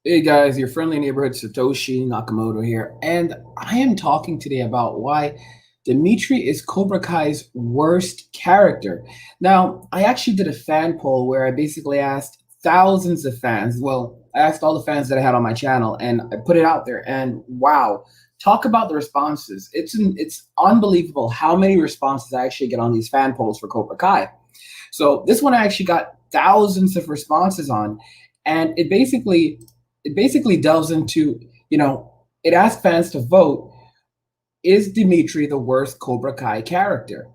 Hey guys, your friendly neighborhood Satoshi Nakamoto here, and I am talking today about why Demetri is Cobra Kai's worst character. Now, I actually did a fan poll where I basically asked thousands of fans. Well, I asked all the fans that I had on my channel, and I put it out there. And wow, talk about the responses! It's unbelievable how many responses I actually get on these fan polls for Cobra Kai. So this one I actually got thousands of responses on, and it basically delves into, it asks fans to vote, is Demetri the worst Cobra Kai character?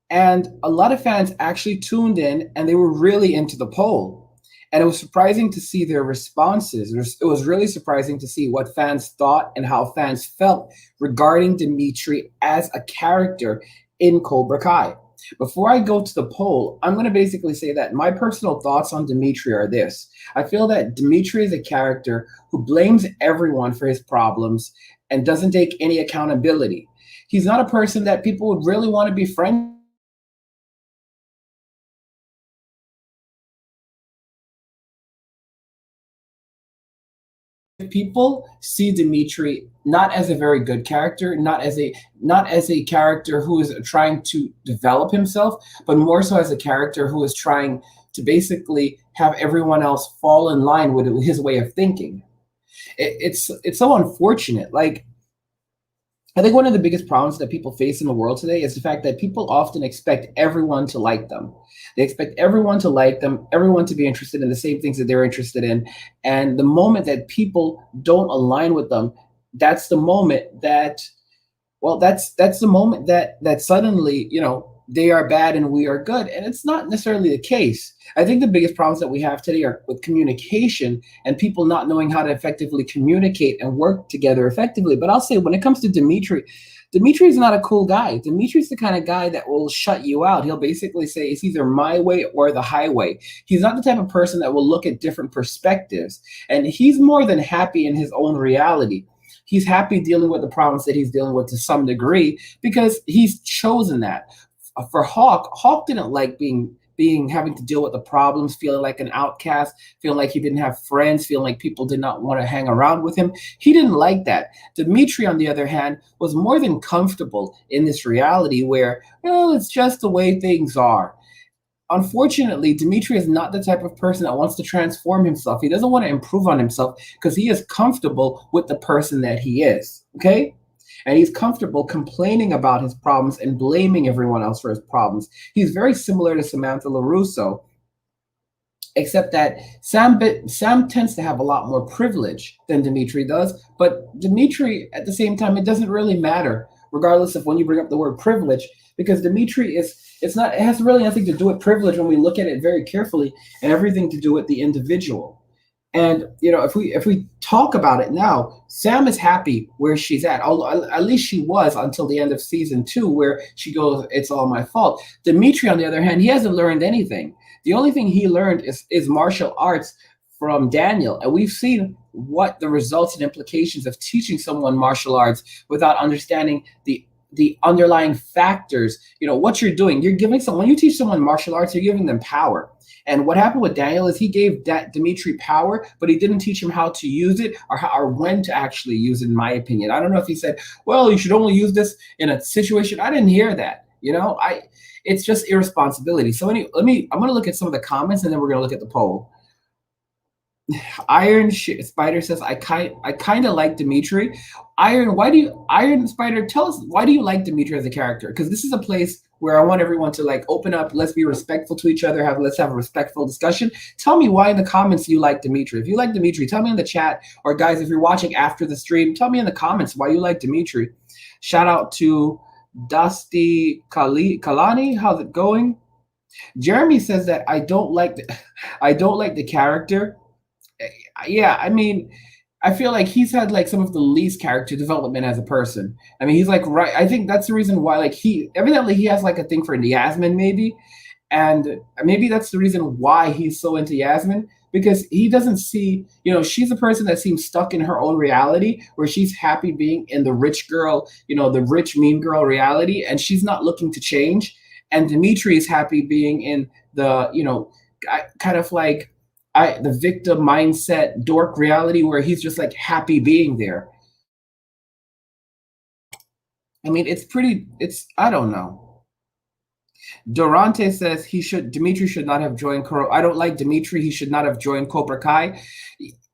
And a lot of fans actually tuned in and they were really into the poll. And it was surprising to see their responses. It was really surprising to see what fans thought and how fans felt regarding Demetri as a character in Cobra Kai. Before I go to the poll, I'm going to basically say that my personal thoughts on Demetri are this. I feel that Demetri is a character who blames everyone for his problems and doesn't take any accountability. He's not a person that people would really want to be friends with. People see Demetri not as a very good character, not as a character who is trying to develop himself, but more so as a character who is trying to basically have everyone else fall in line with his way of thinking. It's so unfortunate. Like, I think one of the biggest problems that people face in the world today is the fact that people often expect everyone to like them. They expect everyone to like them, everyone to be interested in the same things that they're interested in. And the moment that people don't align with them, that's the moment that that's the moment that suddenly, they are bad and we are good, and it's not necessarily the case. I think the biggest problems that we have today are with communication and people not knowing how to effectively communicate and work together effectively. But I'll say, when it comes to Demetri is not a cool guy. Dimitri's the kind of guy that will shut you out. He'll basically say it's either my way or the highway. He's not the type of person that will look at different perspectives, and he's more than happy in his own reality. He's happy dealing with the problems that he's dealing with to some degree because he's chosen that. For Hawk didn't like being having to deal with the problems, feeling like an outcast, feeling like he didn't have friends, feeling like people did not want to hang around with him. He didn't like that. Demetri, on the other hand, was more than comfortable in this reality where, well, it's just the way things are. Unfortunately, Demetri is not the type of person that wants to transform himself. He doesn't want to improve on himself because he is comfortable with the person that he is. Okay? And he's comfortable complaining about his problems and blaming everyone else for his problems. He's very similar to Samantha LaRusso, except that Sam tends to have a lot more privilege than Demetri does. But Demetri, at the same time, it doesn't really matter, regardless of when you bring up the word privilege, because Demetri is it has really nothing to do with privilege when we look at it very carefully, and everything to do with the individual. And if we talk about it now, Sam is happy where she's at. Although at least she was until the end of season 2, where she goes, "It's all my fault." Demetri, on the other hand, he hasn't learned anything. The only thing he learned is martial arts from Daniel, and we've seen what the results and implications of teaching someone martial arts without understanding the underlying factors. What you're doing. You're giving someone When you teach someone martial arts, you're giving them power. And what happened with Daniel is he gave Demetri power, but he didn't teach him how to use it, or when to actually use it, in my opinion. I don't know if he said, well, you should only use this in a situation. I didn't hear that. It's just irresponsibility. So anyway, I'm going to look at some of the comments, and then we're going to look at the poll. Spider says, I kind of like Demetri. Iron Spider, tell us, why do you like Demetri as a character? Because this is a place where I want everyone to open up. Let's be respectful to each other. Let's have a respectful discussion. Tell me why in the comments you like Demetri. If you like Demetri, tell me in the chat. Or guys, if you're watching after the stream, tell me in the comments why you like Demetri. Shout out to Dusty Kalani. How's it going? Jeremy says that I don't like the character. Yeah, I mean, I feel like he's had some of the least character development as a person. I mean, he's right. I think that's the reason why he evidently he has a thing for Yasmin, maybe, and maybe that's the reason why he's so into Yasmin, because he doesn't see, she's a person that seems stuck in her own reality where she's happy being in the rich girl, the rich mean girl reality, and she's not looking to change. And Demetri is happy being in the, kind of the victim mindset dork reality where he's just like happy being there. I mean, it's I don't know. Durante says Demetri should not have joined I don't like Demetri. He should not have joined Cobra Kai.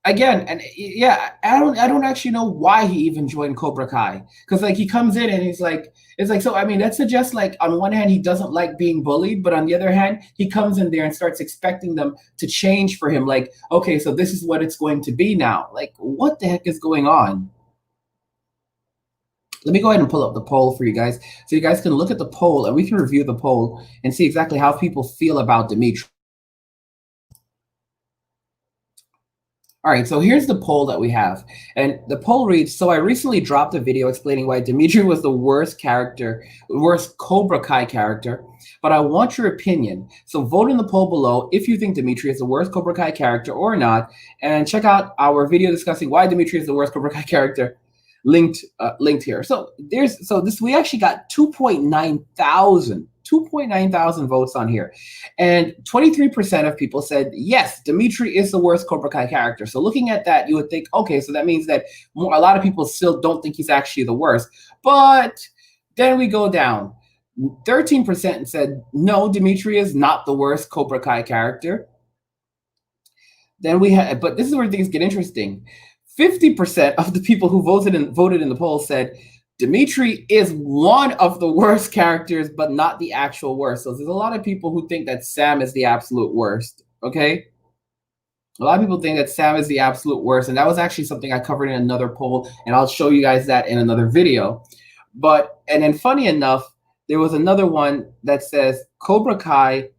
Again, and yeah, I don't actually know why he even joined Cobra Kai. Because like he comes in and he's like, it's like, so I mean that suggests like on one hand he doesn't like being bullied, but on the other hand, he comes in there and starts expecting them to change for him. Like, okay, so this is what it's going to be now. Like, what the heck is going on? Let me go ahead and pull up the poll for you guys so you guys can look at the poll and we can review the poll and see exactly how people feel about Demetri. All right, so here's the poll that we have. And the poll reads, so I recently dropped a video explaining why Demetri was the worst Cobra Kai character, but I want your opinion. So vote in the poll below if you think Demetri is the worst Cobra Kai character or not. And check out our video discussing why Demetri is the worst Cobra Kai character linked here. So we actually got 2.9 thousand votes on here, and 23% of people said yes, Demetri is the worst Cobra Kai character. So looking at that, you would think, okay, so that means that a lot of people still don't think he's actually the worst. But then we go down, 13% said no, Demetri is not the worst Cobra Kai character. Then we had, but this is where things get interesting. 50% of the people who voted in the poll said Demetri is one of the worst characters, but not the actual worst. So there's a lot of people who think that Sam is the absolute worst, okay? A lot of people think that Sam is the absolute worst, and that was actually something I covered in another poll, and I'll show you guys that in another video. And then funny enough, there was another one that says Cobra Kai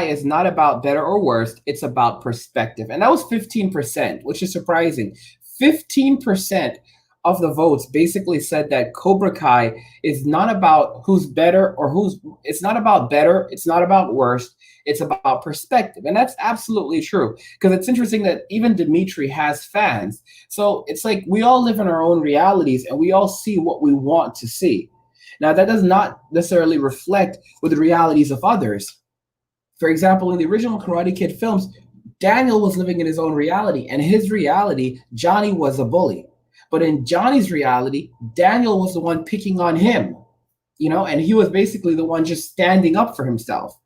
is not about better or worse, it's about perspective. And that was 15%, which is surprising. 15% of the votes basically said that Cobra Kai is not about who's better or it's not about better, it's not about worse, it's about perspective. And that's absolutely true, because it's interesting that even Demetri has fans. So it's like we all live in our own realities and we all see what we want to see. Now, that does not necessarily reflect with the realities of others. For example, in the original Karate Kid films, Daniel was living in his own reality, and his reality, Johnny was a bully. But in Johnny's reality, Daniel was the one picking on him, and he was basically the one just standing up for himself.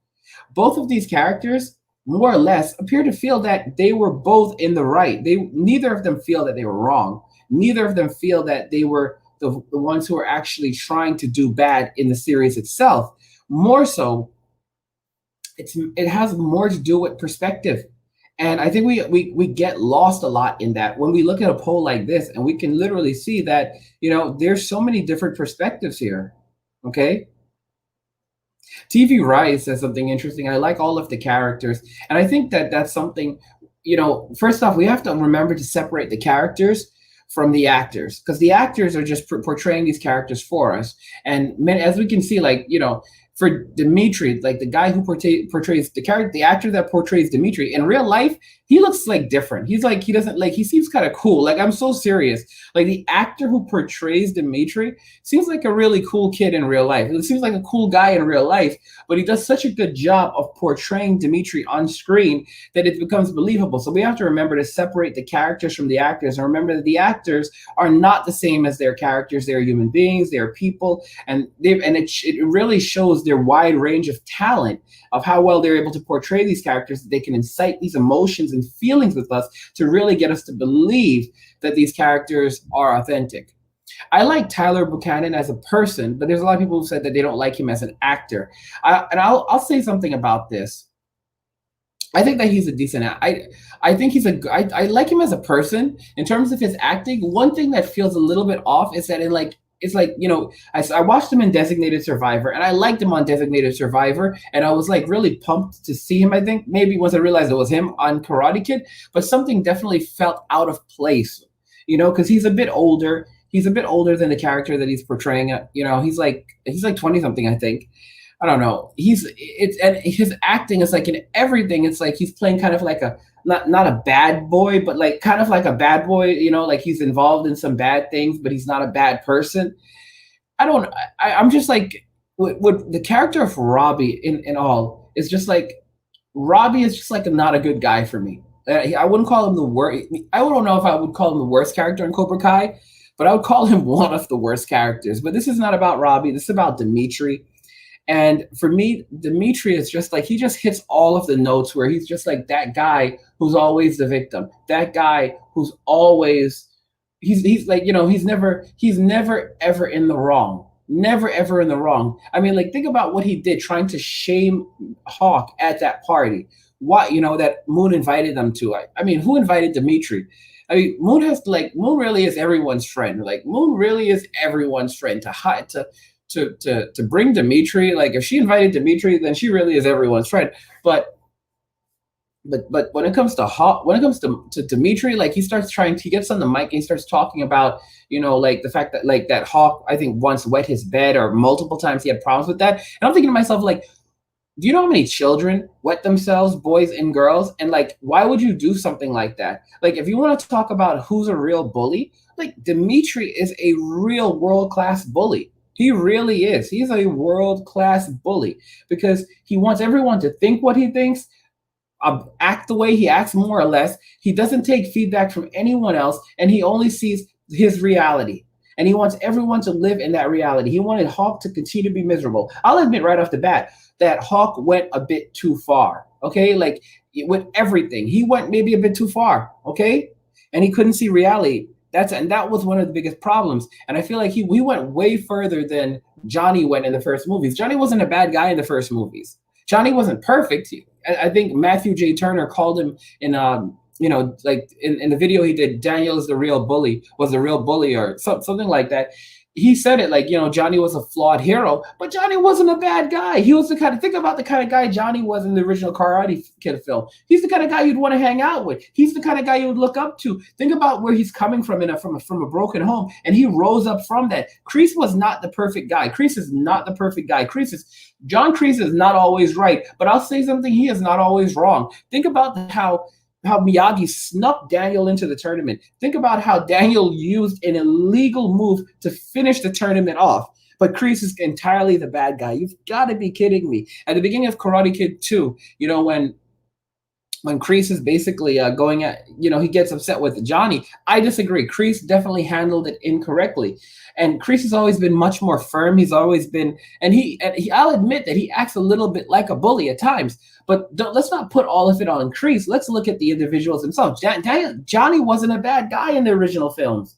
Both of these characters, more or less, appear to feel that they were both in the right. Neither of them feel that they were wrong. Neither of them feel that they were the ones who are actually trying to do bad in the series itself. More so, it has more to do with perspective. And I think we get lost a lot in that when we look at a poll like this, and we can literally see that, there's so many different perspectives here. Okay. TV Rise says something interesting. I like all of the characters. And I think that that's something, first off, we have to remember to separate the characters from the actors, because the actors are just portraying these characters for us. And as we can see, for Demetri, like the guy who portrays the actor that portrays Demetri in real life, he looks like different. He's like, he seems kind of cool. Like, I'm so serious. Like, the actor who portrays Demetri seems like a really cool kid in real life. It seems like a cool guy in real life, but he does such a good job of portraying Demetri on screen that it becomes believable. So we have to remember to separate the characters from the actors, and remember that the actors are not the same as their characters. They're human beings, they're people, and it really shows their wide range of talent, of how well they're able to portray these characters. They can incite these emotions and feelings with us to really get us to believe that these characters are authentic. I like Tyler Buchanan as a person, but there's a lot of people who said that they don't like him as an actor. I'll say something about this. I think that he's a decent actor. I think I like him as a person. In terms of his acting, one thing that feels a little bit off is that I watched him in Designated Survivor, and I liked him on Designated Survivor, and I was really pumped to see him. I think maybe once I realized it was him on Karate Kid, but something definitely felt out of place, because he's a bit older. He's a bit older than the character that he's portraying. He's like 20 something, I think. I don't know. And his acting is in everything. It's like he's playing kind of like not a bad boy, but kind of like a bad boy, he's involved in some bad things, but he's not a bad person. I'm just with the character of Robbie in all is just Robbie is just like not a good guy for me. I wouldn't call him the worst. I don't know if I would call him the worst character in Cobra Kai, but I would call him one of the worst characters. But this is not about Robbie. This is about Demetri. And for me, Demetri is just like, he just hits all of the notes where he's just like that guy who's always the victim. That guy who's always, he's like, he's never ever in the wrong. Never ever in the wrong. I mean, like, think about what he did trying to shame Hawk at that party. Why, that Moon invited them to. I mean, who invited Demetri? I mean, Moon really is everyone's friend. Like, Moon really is everyone's friend. To bring Demetri, like, if she invited Demetri, then she really is everyone's friend. But when it comes to Demetri, like, he gets on the mic and he starts talking about, like, the fact that, like, that Hawk, I think, once wet his bed, or multiple times he had problems with that. And I'm thinking to myself, like, do you know how many children wet themselves, boys and girls? And, like, why would you do something like that? Like, if you want to talk about who's a real bully, like, Demetri is a real world-class bully. He really is. He's a world-class bully because he wants everyone to think what he thinks, act the way he acts, more or less. He doesn't take feedback from anyone else, and he only sees his reality. And he wants everyone to live in that reality. He wanted Hawk to continue to be miserable. I'll admit right off the bat that Hawk went a bit too far, okay? Like, with everything, he went maybe a bit too far, okay? And he couldn't see reality. That was one of the biggest problems. And I feel like we went way further than Johnny went in the first movies. Johnny wasn't a bad guy in the first movies. Johnny wasn't perfect. I think Matthew J. Turner called him in like in the video he did, Daniel is the real bully, was the real bully, or something like that. He said it like, Johnny was a flawed hero, but Johnny wasn't a bad guy. He was think about the kind of guy Johnny was in the original Karate Kid film. He's the kind of guy you'd want to hang out with. He's the kind of guy you would look up to. Think about where he's coming from from a broken home, and he rose up from that. Kris was not the perfect guy. Kris is not the perfect guy. John Kris is not always right, but I'll say something, he is not always wrong. Think about how Miyagi snuck Daniel into the tournament. Think about how Daniel used an illegal move to finish the tournament off. But Kris is entirely the bad guy. You've got to be kidding me. At the beginning of Karate Kid 2, when Kris is basically going at, he gets upset with Johnny. I disagree. Kris definitely handled it incorrectly. And Kris has always been much more firm. He's always been, and I'll admit that he acts a little bit like a bully at times. But let's not put all of it on Kris. Let's look at the individuals themselves. Johnny wasn't a bad guy in the original films.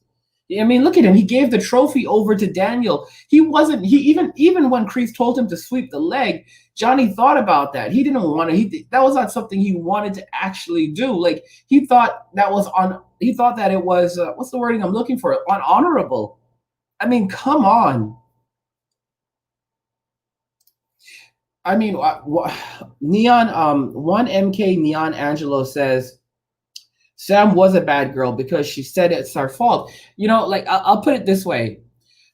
I mean, look at him. He gave the trophy over to Daniel. Even when Kris told him to sweep the leg, Johnny thought about that. He didn't want to. That was not something he wanted to actually do. Like, he thought that it was what's the wording I'm looking for? Unhonorable. I mean, come on. I mean, Neon 1MK Neon Angelo says Sam was a bad girl because she said it's our fault. Like, I'll put it this way.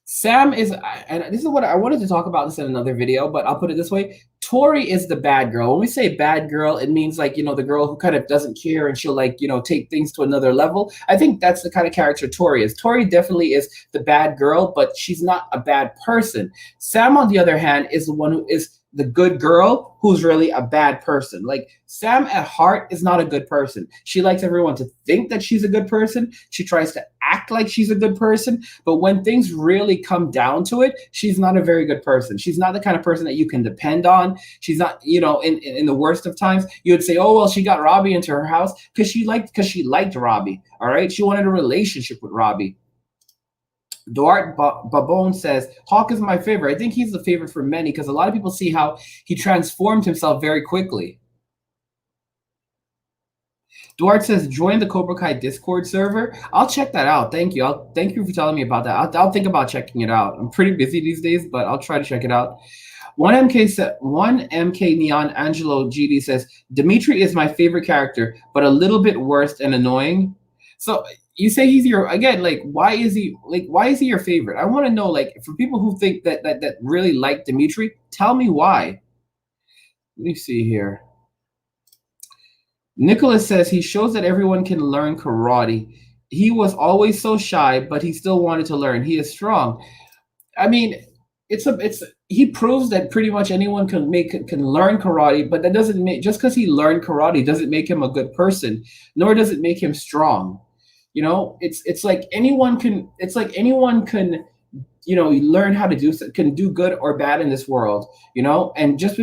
Sam is, and this is what I wanted to talk about this in another video, but I'll put it this way. Tori is the bad girl. When we say bad girl, it means like, the girl who kind of doesn't care and she'll like, take things to another level. I think that's the kind of character Tori is. Tori definitely is the bad girl, but she's not a bad person. Sam, on the other hand, is the one who is the good girl who's really a bad person. Like, Sam at heart is not a good person. She likes everyone to think that she's a good person. She tries to act like she's a good person. But when things really come down to it, she's not a very good person. She's not the kind of person that you can depend on. She's not, in the worst of times, you would say, oh, well, she got Robbie into her house because she liked Robbie. All right. She wanted a relationship with Robbie. Duarte Babone says, Hawk is my favorite. I think he's the favorite for many because a lot of people see how he transformed himself very quickly. Duarte says, join the Cobra Kai Discord server. I'll check that out. Thank you. Thank you for telling me about that. I'll think about checking it out. I'm pretty busy these days, but I'll try to check it out. 1MK Neon Angelo GD says, Demetri is my favorite character, but a little bit worse and annoying. So you say he's your, again, like, why is he your favorite? I want to know, like, for people who think that really like Demetri, tell me why. Let me see here. Nicholas says he shows that everyone can learn karate. He was always so shy, but he still wanted to learn. He is strong. I mean, it's he proves that pretty much anyone can learn karate, but that doesn't make just because he learned karate doesn't make him a good person, nor does it make him strong. You know, it's like anyone can learn how to can do good or bad in this world, and just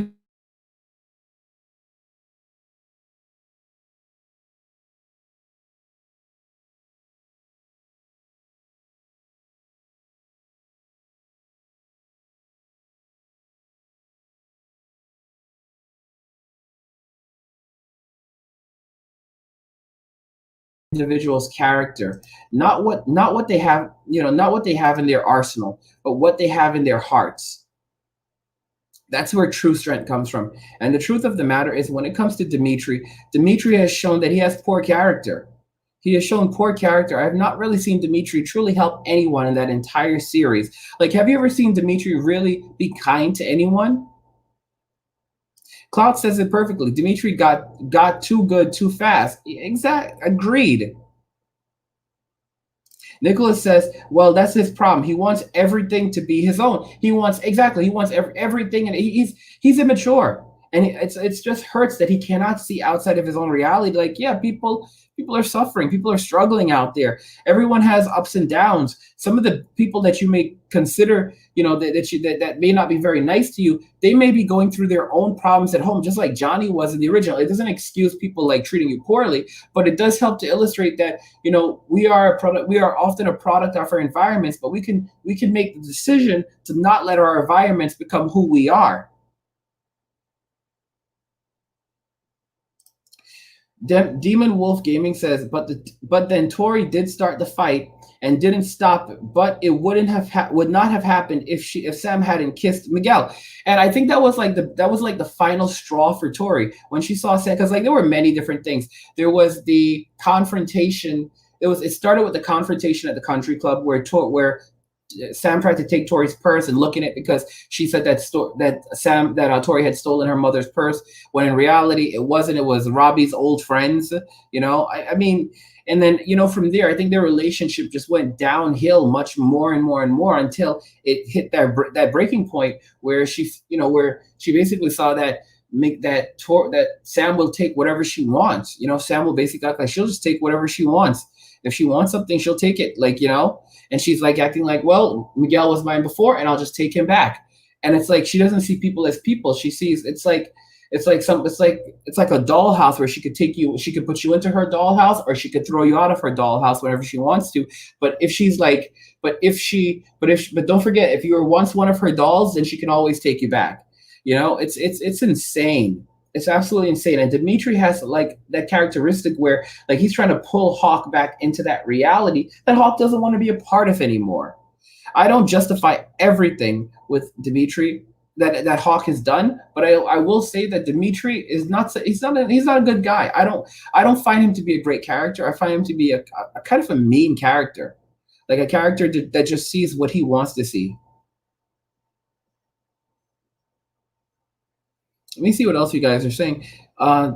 individual's character, not what they have, not what they have in their arsenal, but what they have in their hearts. That's where true strength comes from. And the truth of the matter is, when it comes to Demetri has shown that he has poor character. He has shown poor character. I have not really seen Demetri truly help anyone in that entire series. Like, have you ever seen Demetri really be kind to anyone? Cloud says it perfectly. Demetri got too good too fast. Exact. Agreed. Nicholas says, well, that's his problem. He wants everything to be his own. He wants everything, and he's immature. And it's just hurts that he cannot see outside of his own reality. Like, yeah, people are suffering, people are struggling out there. Everyone has ups and downs. Some of the people that you may consider, that may not be very nice to you, they may be going through their own problems at home, just like Johnny was in the original. It doesn't excuse people like treating you poorly, but it does help to illustrate that, we are a product. We are often a product of our environments, but we can make the decision to not let our environments become who we are. Demon Wolf Gaming says, but then Tori did start the fight and didn't stop it, but it would not have happened if Sam hadn't kissed Miguel. And I think that was like the final straw for Tori when she saw Sam, because like there were many different things. There was the confrontation. It started with the confrontation at the country club where Sam tried to take Tori's purse and look in it because she said that Tori had stolen her mother's purse, when in reality it wasn't. It was Robbie's old friends. I mean, and then from there, I think their relationship just went downhill much more and more and more until it hit that breaking point where where she basically saw that Sam will take whatever she wants. Sam will basically act like she'll just take whatever she wants. If she wants something, she'll take it. And she's like acting like, well, Miguel was mine before, and I'll just take him back. And it's like she doesn't see people as people. She sees it's like a dollhouse where she could put you into her dollhouse, or she could throw you out of her dollhouse whenever she wants to. But don't forget, if you were once one of her dolls, then she can always take you back. It's insane. It's absolutely insane. And Demetri has like that characteristic where like he's trying to pull Hawk back into that reality that Hawk doesn't want to be a part of anymore. I don't justify everything with Demetri that Hawk has done, but I will say that Demetri is not he's not a good guy. I don't find him to be a great character. I find him to be a kind of a mean character, like a character that just sees what he wants to see. Let me see what else you guys are saying. I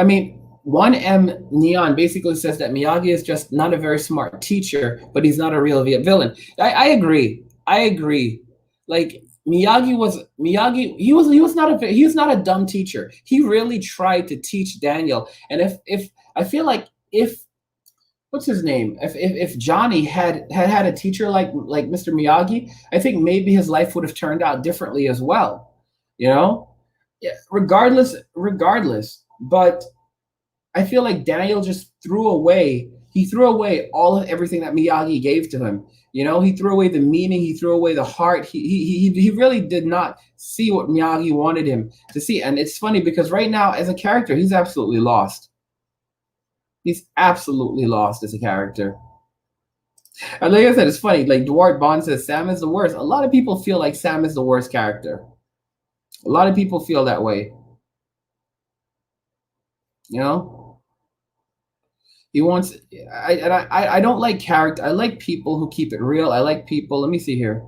mean, 1M Neon basically says that Miyagi is just not a very smart teacher, but he's not a real villain. I agree. I agree. Like Miyagi, he was not a dumb teacher. He really tried to teach Daniel. And if I feel like if what's his name? If Johnny had a teacher like Mr. Miyagi, I think maybe his life would have turned out differently as well. You know, yeah, regardless. But I feel like Daniel just threw away. He threw away all of everything that Miyagi gave to him. He threw away the meaning. He threw away the heart. He really did not see what Miyagi wanted him to see. And it's funny because right now, as a character, he's absolutely lost. He's absolutely lost as a character. And like I said, it's funny. Like Duarte Bond says, Sam is the worst. A lot of people feel like Sam is the worst character. A lot of people feel that way. He wants. I don't like character. I like people who keep it real. I like people. Let me see here.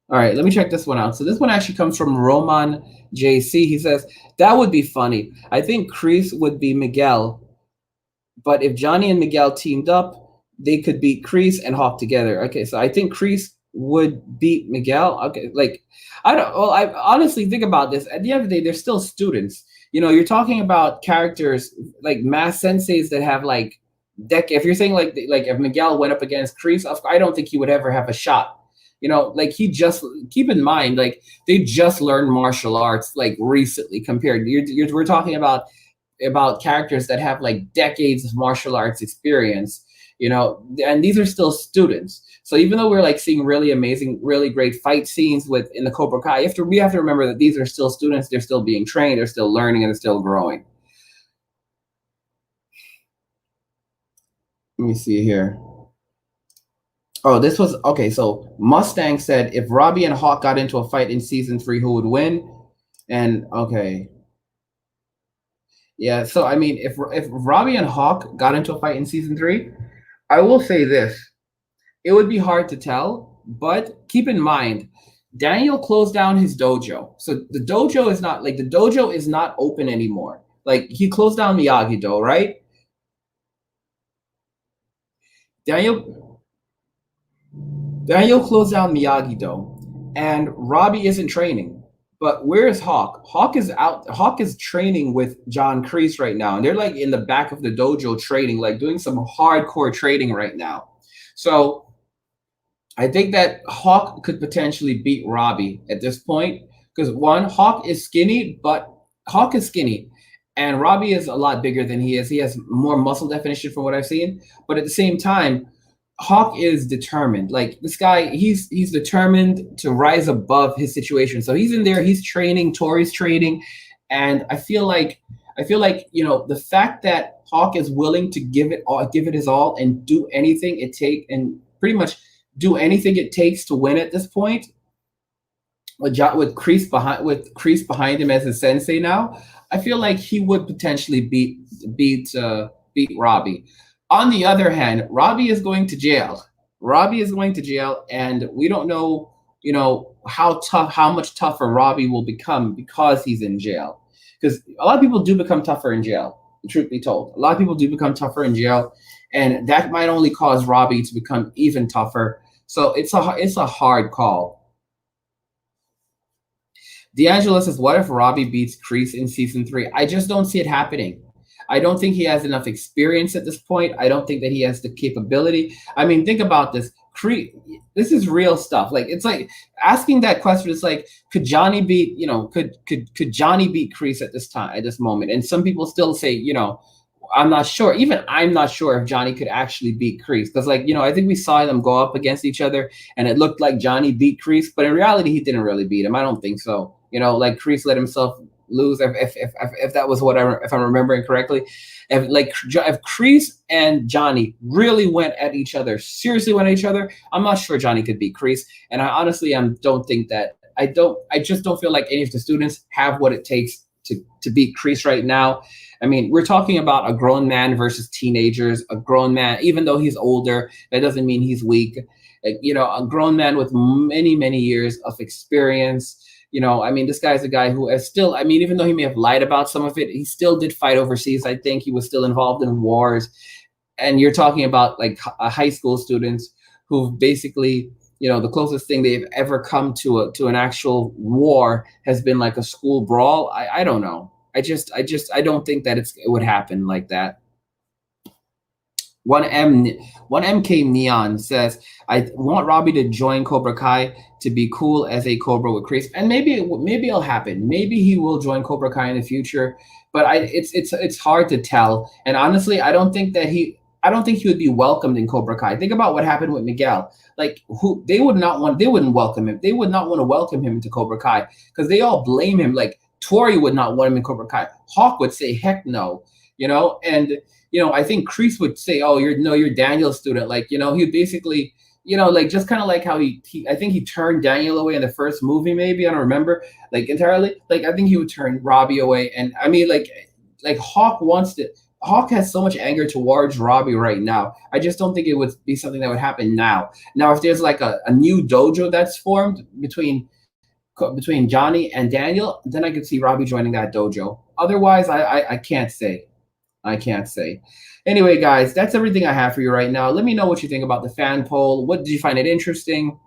All right, let me check this one out. So this one actually comes from Roman JC. He says, that would be funny. I think Kris would be Miguel. But if Johnny and Miguel teamed up, they could beat Kreese and Hawk together. Okay, so I think Kreese would beat Miguel. Okay, like I don't. Well, I honestly think about this. At the end of the day, they're still students. You're talking about characters like math senseis that have like If you're saying like if Miguel went up against Kreese, I don't think he would ever have a shot. Like he just keep in mind, like they just learned martial arts like recently compared. We're talking about characters that have like decades of martial arts experience, and these are still students. So even though we're like seeing really amazing, really great fight scenes in the Cobra Kai, we have to remember that these are still students. They're still being trained. They're still learning and they're still growing. Let me see here. Oh, this was okay. So Mustang said if Robbie and Hawk got into a fight in season 3, who would win? And okay, yeah. So I mean, if Robbie and Hawk got into a fight in season 3, I will say this: it would be hard to tell, but keep in mind, Daniel closed down his dojo. So the dojo is not open anymore. Like he closed down Miyagi-Do, right? Daniel Daniel closed down Miyagi-Do, and Robbie isn't training. But where is Hawk? Hawk is out. Hawk is training with John Kreese right now, and they're like in the back of the dojo training, like doing some hardcore training right now. So I think that Hawk could potentially beat Robbie at this point because one, Hawk is skinny, and Robbie is a lot bigger than he is. He has more muscle definition from what I've seen, but at the same time, Hawk is determined. Like this guy, he's determined to rise above his situation. So he's in there. He's training. Tori's training, and I feel like the fact that Hawk is willing to give it his all, and do anything it take, and pretty much do anything it takes to win at this point. With Kreese behind him as a sensei now, I feel like he would potentially beat Robbie. On the other hand, Robbie is going to jail. Robbie is going to jail, and we don't know, how much tougher Robbie will become because he's in jail. Because a lot of people do become tougher in jail. Truth be told, a lot of people do become tougher in jail, and that might only cause Robbie to become even tougher. So it's a hard call. D'Angelo says, "What if Robbie beats Kreese in season 3?" I just don't see it happening. I don't think he has enough experience at this point. I don't think that he has the capability. I mean, think about this. This is real stuff. Like it's like asking that question. It's like, could Johnny beat? Could Johnny beat Kreese at this time, at this moment? And some people still say, I'm not sure. Even I'm not sure if Johnny could actually beat Kreese because, I think we saw them go up against each other, and it looked like Johnny beat Kreese, but in reality, he didn't really beat him. I don't think so. Like Kreese let himself lose. If that was if I'm remembering correctly, if Kreese and Johnny really went at each other, seriously went at each other, I'm not sure Johnny could beat Kreese. And I honestly don't think that. I just don't feel like any of the students have what it takes to beat Kreese right now. I mean, we're talking about a grown man versus teenagers. A grown man, even though he's older, that doesn't mean he's weak. A grown man with many, many years of experience. I mean, this guy's a guy who is still, I mean, even though he may have lied about some of it, he still did fight overseas. I think he was still involved in wars. And you're talking about like high school students who basically, the closest thing they've ever come to an actual war has been like a school brawl. I don't know. I don't think that it would happen like that. One MK Neon says, "I want Robbie to join Cobra Kai to be cool as a Cobra with Kreese, and maybe it'll happen. Maybe he will join Cobra Kai in the future, but it's hard to tell. And honestly, I don't think he would be welcomed in Cobra Kai. Think about what happened with Miguel. Like they wouldn't welcome him. They would not want to welcome him into Cobra Kai because they all blame him. Like Tori would not want him in Cobra Kai. Hawk would say, heck no, and I think Kreese would say, "Oh, you're Daniel's student." Like, he'd basically, like just kind of like how I think he turned Daniel away in the first movie, maybe I don't remember, like entirely. Like I think he would turn Robbie away, and I mean, like Hawk has so much anger towards Robbie right now. I just don't think it would be something that would happen now. Now, if there's like a new dojo that's formed between Johnny and Daniel, then I could see Robbie joining that dojo. Otherwise, I can't say. I can't say. Anyway, guys, that's everything I have for you right now. Let me know what you think about the fan poll. What did you find it interesting?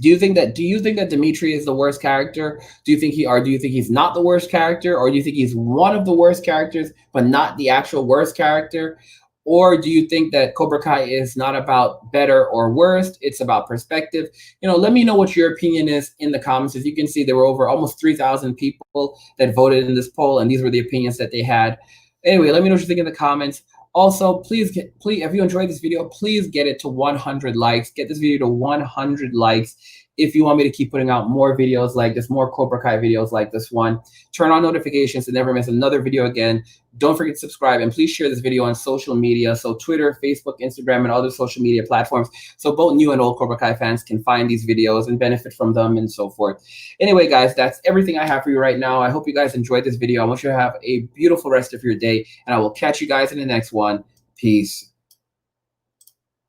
Do you think that Demetri is the worst character? Do you think he's not the worst character, or do you think he's one of the worst characters but not the actual worst character? Or do you think that Cobra Kai is not about better or worst? It's about perspective. Let me know what your opinion is in the comments. As you can see, there were over almost 3,000 people that voted in this poll, and these were the opinions that they had. Anyway, let me know what you think in the comments. Also, please, if you enjoyed this video, please get it to 100 likes. Get this video to 100 likes if you want me to keep putting out more videos like this, more Cobra Kai videos like this one. Turn on notifications to never miss another video again. Don't forget to subscribe, and please share this video on social media, so Twitter, Facebook, Instagram, and other social media platforms, so both new and old Cobra Kai fans can find these videos and benefit from them and so forth. Anyway, guys, that's everything I have for you right now. I hope you guys enjoyed this video. I want you to have a beautiful rest of your day, and I will catch you guys in the next one. Peace.